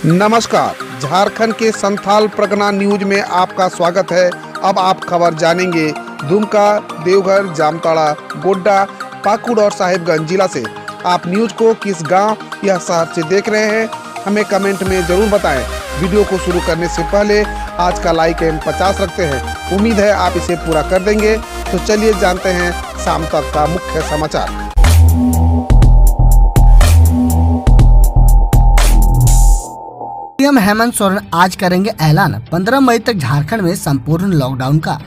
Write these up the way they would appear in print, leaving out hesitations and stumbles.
नमस्कार, झारखंड के संथाल परगना न्यूज में आपका स्वागत है। अब आप खबर जानेंगे दुमका, देवघर, जामताड़ा, गोड्डा, पाकुड़ और साहिबगंज जिला से। आप न्यूज को किस गांव या शहर से देख रहे हैं, हमें कमेंट में जरूर बताएं। वीडियो को शुरू करने से पहले आज का लाइक एम 50 रखते हैं। उम्मीद है आप इसे पूरा कर देंगे। तो चलिए जानते हैं शाम तक का मुख्य समाचार। सीएम हेमंत सोरेन आज करेंगे ऐलान 15 मई तक झारखंड में संपूर्ण लॉकडाउन का।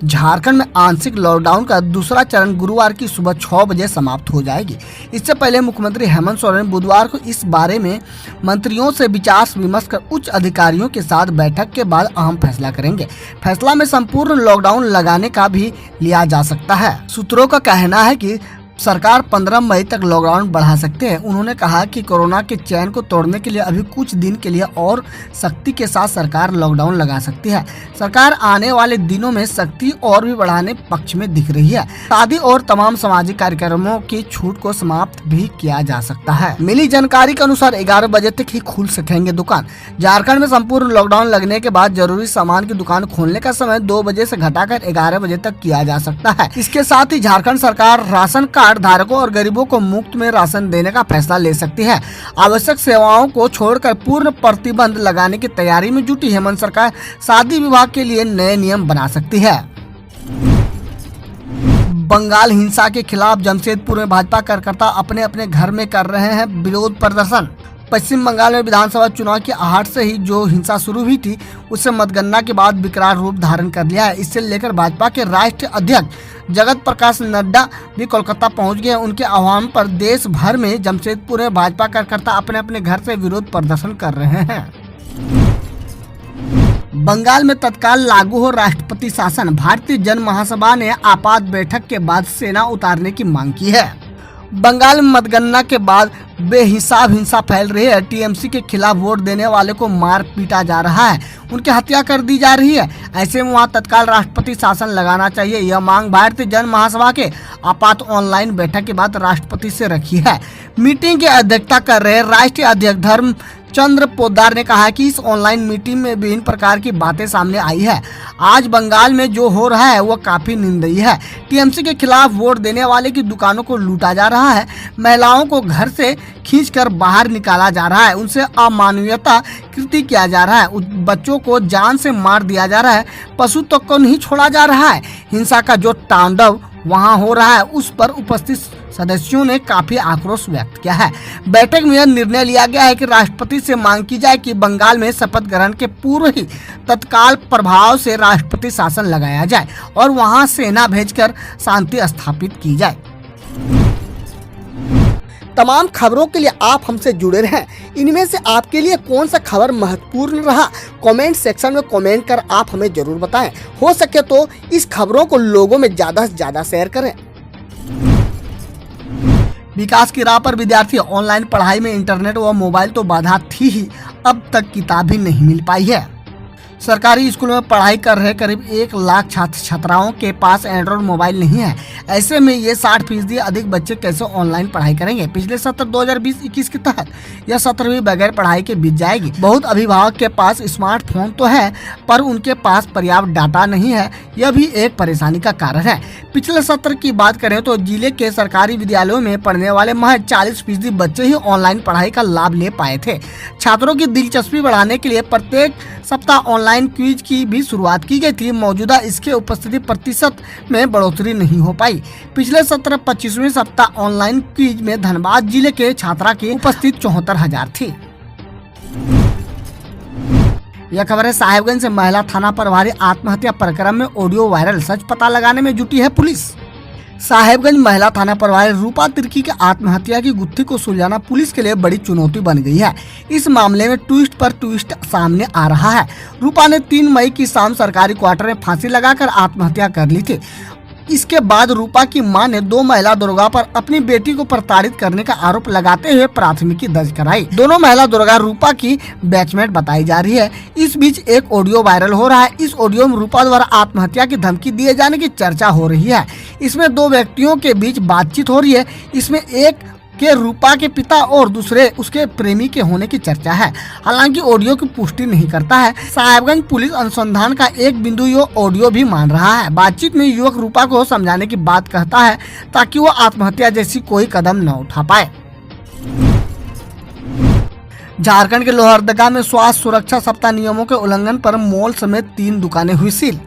झारखंड में आंशिक लॉकडाउन का दूसरा चरण गुरुवार की सुबह 6 बजे समाप्त हो जाएगी। इससे पहले मुख्यमंत्री हेमंत सोरेन बुधवार को इस बारे में मंत्रियों से विचार विमर्श कर उच्च अधिकारियों के साथ बैठक के बाद अहम फैसला करेंगे। फैसला में संपूर्ण लॉकडाउन लगाने का भी लिया जा सकता है। सूत्रों का कहना है कि सरकार 15 मई तक लॉकडाउन बढ़ा सकते हैं। उन्होंने कहा कि कोरोना के चैन को तोड़ने के लिए अभी कुछ दिन के लिए और सख्ती के साथ सरकार लॉकडाउन लगा सकती है। सरकार आने वाले दिनों में सख्ती और भी बढ़ाने पक्ष में दिख रही है। शादी और तमाम सामाजिक कार्यक्रमों की छूट को समाप्त भी किया जा सकता है। मिली जानकारी के अनुसार 11 बजे तक ही खुल सकेंगे दुकान। झारखंड में संपूर्ण लॉकडाउन लगने के बाद जरूरी सामान की दुकान खोलने का समय 2 बजे से घटाकर 11 बजे तक किया जा सकता है। इसके साथ ही झारखंड सरकार राशन कार्ड धारकों और गरीबों को मुफ्त में राशन देने का फैसला ले सकती है। आवश्यक सेवाओं को छोड़कर पूर्ण प्रतिबंध लगाने की तैयारी में जुटी हेमंत सरकार शादी विवाह के लिए नए नियम बना सकती है। बंगाल हिंसा के खिलाफ जमशेदपुर में भाजपा कार्यकर्ता अपने अपने घर में कर रहे हैं विरोध प्रदर्शन। पश्चिम बंगाल में विधानसभा चुनाव की आहट से ही जो हिंसा शुरू हुई थी, उससे मतगणना के बाद विकराल रूप धारण कर लिया है। इससे लेकर भाजपा के राष्ट्रीय अध्यक्ष जगत प्रकाश नड्डा भी कोलकाता पहुंच गए। उनके आह्वान पर देश भर में जमशेदपुर में भाजपा कार्यकर्ता अपने अपने घर से विरोध प्रदर्शन कर रहे हैं। बंगाल में तत्काल लागू हो राष्ट्रपति शासन। भारतीय जन महासभा ने आपात बैठक के बाद सेना उतारने की मांग की है। बंगाल में मतगणना के बाद बेहिसाब हिंसा फैल रही है। टीएमसी के खिलाफ वोट देने वाले को मार पीटा जा रहा है, उनकी हत्या कर दी जा रही है। ऐसे में वहां तत्काल राष्ट्रपति शासन लगाना चाहिए। यह मांग भारतीय जन महासभा के आपात ऑनलाइन बैठक के बाद राष्ट्रपति से रखी है। मीटिंग की अध्यक्षता कर रहे राष्ट्रीय अध्यक्ष धर्मचंद्र पोद्दार ने कहा कि इस ऑनलाइन मीटिंग में विभिन्न प्रकार की बातें सामने आई है। आज बंगाल में जो हो रहा है वो काफी निंदनीय है। टीएमसी के खिलाफ वोट देने वाले की दुकानों को लूटा जा रहा है, महिलाओं को घर से खींचकर बाहर निकाला जा रहा है, उनसे अमानवीयता कृत्य किया जा रहा है, बच्चों को जान से मार दिया जा रहा है, पशु तक को नहीं छोड़ा जा रहा है। हिंसा का जो तांडव वहां हो रहा है उस पर उपस्थित सदस्यों ने काफी आक्रोश व्यक्त किया है। बैठक में यह निर्णय लिया गया है कि राष्ट्रपति से मांग की जाए कि बंगाल में शपथ ग्रहण के पूर्व ही तत्काल प्रभाव से राष्ट्रपति शासन लगाया जाए और वहां सेना भेजकर शांति स्थापित की जाए। तमाम खबरों के लिए आप हमसे जुड़े रहें। इनमें से आपके लिए कौन सा खबर महत्वपूर्ण रहा, कमेंट सेक्शन में कमेंट कर आप हमें जरूर बताएं। हो सके तो इस खबरों को लोगों में ज्यादा से ज्यादा शेयर करें। विकास की राह पर विद्यार्थी। ऑनलाइन पढ़ाई में इंटरनेट व मोबाइल तो बाधा थी ही, अब तक किताब भी नहीं मिल पाई है। सरकारी स्कूलों में पढ़ाई कर रहे करीब 1 लाख छात्र छात्राओं के पास एंड्रॉइड मोबाइल नहीं है। ऐसे में ये 60% अधिक बच्चे कैसे ऑनलाइन पढ़ाई करेंगे। पिछले सत्र 2020-21 के तहत यह सत्र भी बगैर पढ़ाई के बीत जाएगी। बहुत अभिभावक के पास स्मार्टफोन तो है पर उनके पास पर्याप्त डाटा नहीं है, यह भी एक परेशानी का कारण है। पिछले सत्र की बात करें तो जिले के सरकारी विद्यालयों में पढ़ने वाले महज 40% बच्चे ही ऑनलाइन पढ़ाई का लाभ ले पाए थे। छात्रों की दिलचस्पी बढ़ाने के लिए प्रत्येक सप्ताह ऑनलाइन क्विज की भी शुरुआत की गई थी। मौजूदा इसके उपस्थिति प्रतिशत में बढ़ोतरी नहीं हो पाई। पिछले सत्र 25वें सप्ताह ऑनलाइन क्विज में धनबाद जिले के छात्रा की उपस्थिति 74,000 थी। यह खबर है साहिबगंज से। महिला थाना प्रभारी आत्महत्या प्रकरण में ऑडियो वायरल, सच पता लगाने में जुटी है पुलिस। साहिबगंज महिला थाना प्रभारी रूपा तिर्की के आत्महत्या की गुत्थी को सुलझाना पुलिस के लिए बड़ी चुनौती बन गई है। इस मामले में ट्विस्ट पर ट्विस्ट सामने आ रहा है। रूपा ने 3 मई की शाम सरकारी क्वार्टर में फांसी लगाकर आत्महत्या कर ली थी। इसके बाद रूपा की मां ने 2 महिला दरोगा पर अपनी बेटी को प्रताड़ित करने का आरोप लगाते हुए प्राथमिकी दर्ज कराई। दोनों महिला दरोगा रूपा की बैचमेट बताई जा रही है। इस बीच एक ऑडियो वायरल हो रहा है। इस ऑडियो में रूपा द्वारा आत्महत्या की धमकी दिए जाने की चर्चा हो रही है। इसमें 2 व्यक्तियों के बीच बातचीत हो रही है। इसमें एक के रूपा के पिता और दूसरे उसके प्रेमी के होने की चर्चा है। हालांकि ऑडियो की पुष्टि नहीं करता है। साहेबगंज पुलिस अनुसंधान का एक बिंदु ये ऑडियो भी मान रहा है। बातचीत में युवक रूपा को समझाने की बात कहता है ताकि वो आत्महत्या जैसी कोई कदम न उठा पाए। झारखंड के लोहरदगा में स्वास्थ्य सुरक्षा सप्ताह नियमों के उल्लंघन पर मॉल समेत 3 दुकानें हुई सील।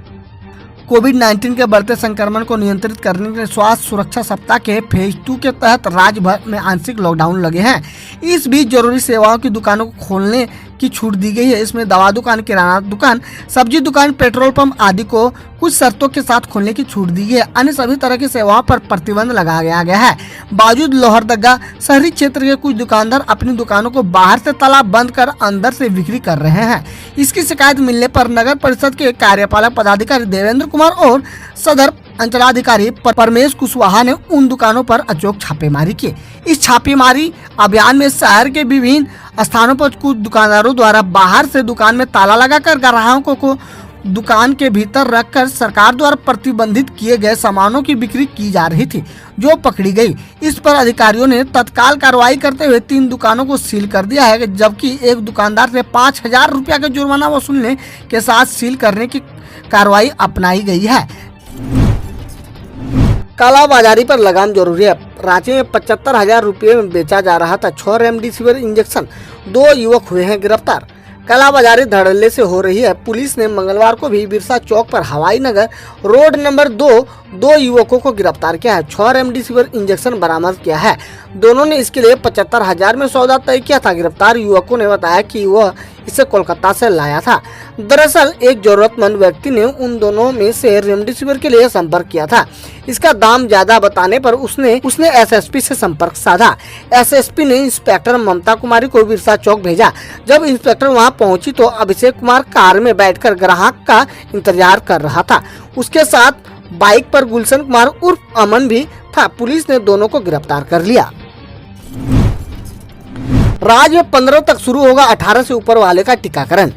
कोविड-19 के बढ़ते संक्रमण को नियंत्रित करने के लिए स्वास्थ्य सुरक्षा सप्ताह के फेज 2 के तहत राज्य भर में आंशिक लॉकडाउन लगे हैं। इस बीच जरूरी सेवाओं की दुकानों को खोलने की छूट दी गई है। इसमें दवा दुकान, किराना दुकान, सब्जी दुकान, पेट्रोल पंप आदि को कुछ शर्तों के साथ खोलने की छूट दी गई है। अन्य सभी तरह की सेवाओं पर प्रतिबंध लगाया गया है। बावजूद लोहरदगा शहरी क्षेत्र के कुछ दुकानदार अपनी दुकानों को बाहर से ताला बंद कर अंदर से बिक्री कर रहे हैं। इसकी शिकायत मिलने पर नगर परिषद के कार्यपालक पदाधिकारी देवेंद्र कुमार और सदर अंचलाधिकारी परमेश कुशवाहा ने उन दुकानों पर अचूक छापेमारी की। इस छापेमारी अभियान में शहर के विभिन्न स्थानों पर कुछ दुकानदारों द्वारा बाहर से दुकान में ताला लगाकर ग्राहकों को दुकान के भीतर रखकर सरकार द्वारा प्रतिबंधित किए गए सामानों की बिक्री की जा रही थी, जो पकड़ी गई। इस पर अधिकारियों ने तत्काल कार्रवाई करते हुए 3 दुकानों को सील कर दिया है, जबकि एक दुकानदार से 5000 रुपया का जुर्माना वसूलने के साथ सील करने की कार्रवाई अपनाई गई है। कालाबाजारी पर लगाम जरूरी है। रांची में 75,000 रुपये में बेचा जा रहा था 6 रेमडेसिविर इंजेक्शन। 2 युवक हुए हैं गिरफ्तार। कालाबाजारी धड़ल्ले से हो रही है। पुलिस ने मंगलवार को भी बिरसा चौक पर हवाई नगर रोड नंबर 2 युवकों को गिरफ्तार किया है। 6 रेमडेसिविर इंजेक्शन बरामद किया है। दोनों ने इसके लिए 75,000 में सौदा तय किया था। गिरफ्तार युवकों ने बताया कि वह इसे कोलकाता से लाया था। दरअसल एक जरूरतमंद व्यक्ति ने उन दोनों में से रेमडेसिविर के लिए संपर्क किया था। इसका दाम ज्यादा बताने पर उसने एसएसपी से संपर्क साधा। एसएसपी ने इंस्पेक्टर ममता कुमारी को बिरसा चौक भेजा। जब इंस्पेक्टर वहां पहुंची तो अभिषेक कुमार कार में बैठकर ग्राहक का इंतजार कर रहा था। उसके साथ बाइक पर गुलशन कुमार उर्फ अमन भी था। पुलिस ने दोनों को गिरफ्तार कर लिया। राज्य में 15 तक शुरू होगा 18 से ऊपर वाले का टीकाकरण।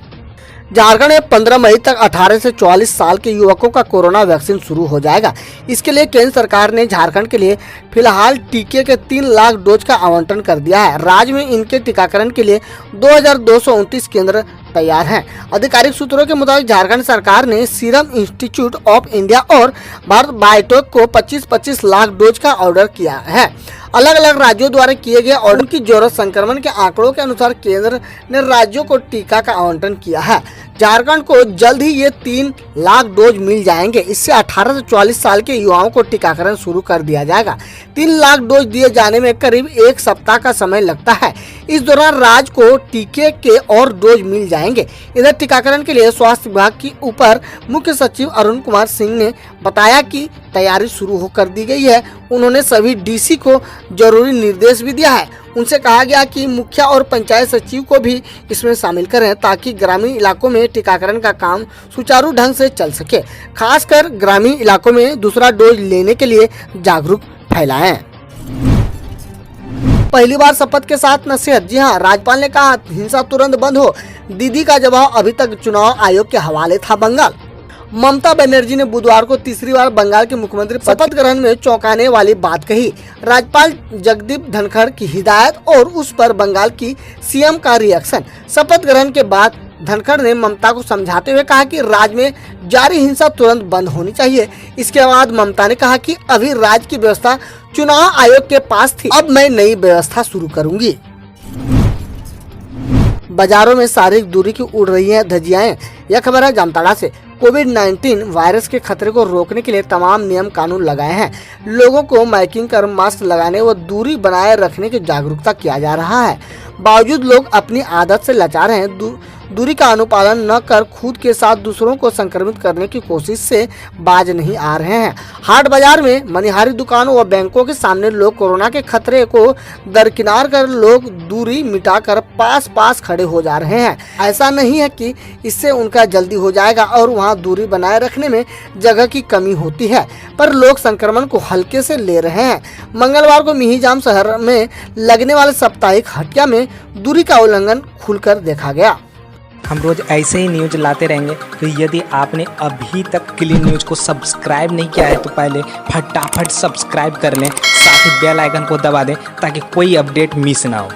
झारखंड में 15 मई तक 18 से 44 साल के युवकों का कोरोना वैक्सीन शुरू हो जाएगा। इसके लिए केंद्र सरकार ने झारखंड के लिए फिलहाल टीके के 3 लाख डोज का आवंटन कर दिया है। राज्य में इनके टीकाकरण के लिए 2229 केंद्र तैयार हैं। आधिकारिक सूत्रों के मुताबिक झारखंड सरकार ने सीरम इंस्टीट्यूट ऑफ इंडिया और भारत बायोटेक को 25-25 लाख डोज का ऑर्डर किया है। अलग अलग राज्यों द्वारा किए गए ऑर्डर की जरूरत संक्रमण के आंकड़ों के अनुसार केंद्र ने राज्यों को टीका का आवंटन किया है। झारखंड को जल्द ही ये 3 लाख डोज मिल जाएंगे। इससे 18 से 44 साल के युवाओं को टीकाकरण शुरू कर दिया जाएगा। 3 लाख डोज दिए जाने में करीब 1 सप्ताह का समय लगता है। इस दौरान राज्य को टीके के और डोज मिल जाएंगे। इधर टीकाकरण के लिए स्वास्थ्य विभाग की ऊपर मुख्य सचिव अरुण कुमार सिंह ने बताया कि तैयारी शुरू होकर दी गई है। उन्होंने सभी डीसी को जरूरी निर्देश भी दिया है। उनसे कहा गया कि मुखिया और पंचायत सचिव को भी इसमें शामिल करें ताकि ग्रामीण इलाकों में टीकाकरण का काम सुचारू ढंग से चल सके। खासकर ग्रामीण इलाकों में दूसरा डोज लेने के लिए जागरूक फैलाएं। पहली बार शपथ के साथ नसीहत। जी हां, राज्यपाल ने कहा हिंसा तुरंत बंद हो। दीदी का जवाब अभी तक चुनाव आयोग के हवाले था। बंगाल ममता बनर्जी ने बुधवार को तीसरी बार बंगाल के मुख्यमंत्री शपथ ग्रहण में चौंकाने वाली बात कही। राज्यपाल जगदीप धनखड़ की हिदायत और उस पर बंगाल की सीएम का रिएक्शन। शपथ ग्रहण के बाद धनखड़ ने ममता को समझाते हुए कहा कि राज्य में जारी हिंसा तुरंत बंद होनी चाहिए। इसके बाद ममता ने कहा कि अभी राज्य की व्यवस्था चुनाव आयोग के पास थी, अब मैं नई व्यवस्था शुरू करूंगी। बाजारों में शारीरिक दूरी की उड़ रही हैं धज्जियां। यह खबर है जामताड़ा से। कोविड-19 वायरस के खतरे को रोकने के लिए तमाम नियम कानून लगाए हैं। लोगों को माइकिंग कर मास्क लगाने व दूरी बनाए रखने की जागरूकता किया जा रहा है। बावजूद लोग अपनी आदत से लाचार हैं। दूरी का अनुपालन न कर खुद के साथ दूसरों को संक्रमित करने की कोशिश से बाज नहीं आ रहे हैं। हाट बाजार में, मनिहारी दुकानों व बैंकों के सामने लोग कोरोना के खतरे को दरकिनार कर लोग दूरी मिटाकर पास खड़े हो जा रहे हैं। ऐसा नहीं है कि इससे उनका जल्दी हो जाएगा और वहां दूरी बनाए रखने में जगह की कमी होती है, पर लोग संक्रमण को हल्के से ले रहे हैं। मंगलवार को मिहिजाम शहर में लगने वाले साप्ताहिक हटिया में दूरी का उल्लंघन खुलकर देखा गया। हम रोज़ ऐसे ही न्यूज़ लाते रहेंगे। तो यदि आपने अभी तक क्लीन न्यूज़ को सब्सक्राइब नहीं किया है तो पहले फटाफट सब्सक्राइब कर लें, साथ ही बेल आइकन को दबा दें ताकि कोई अपडेट मिस ना हो।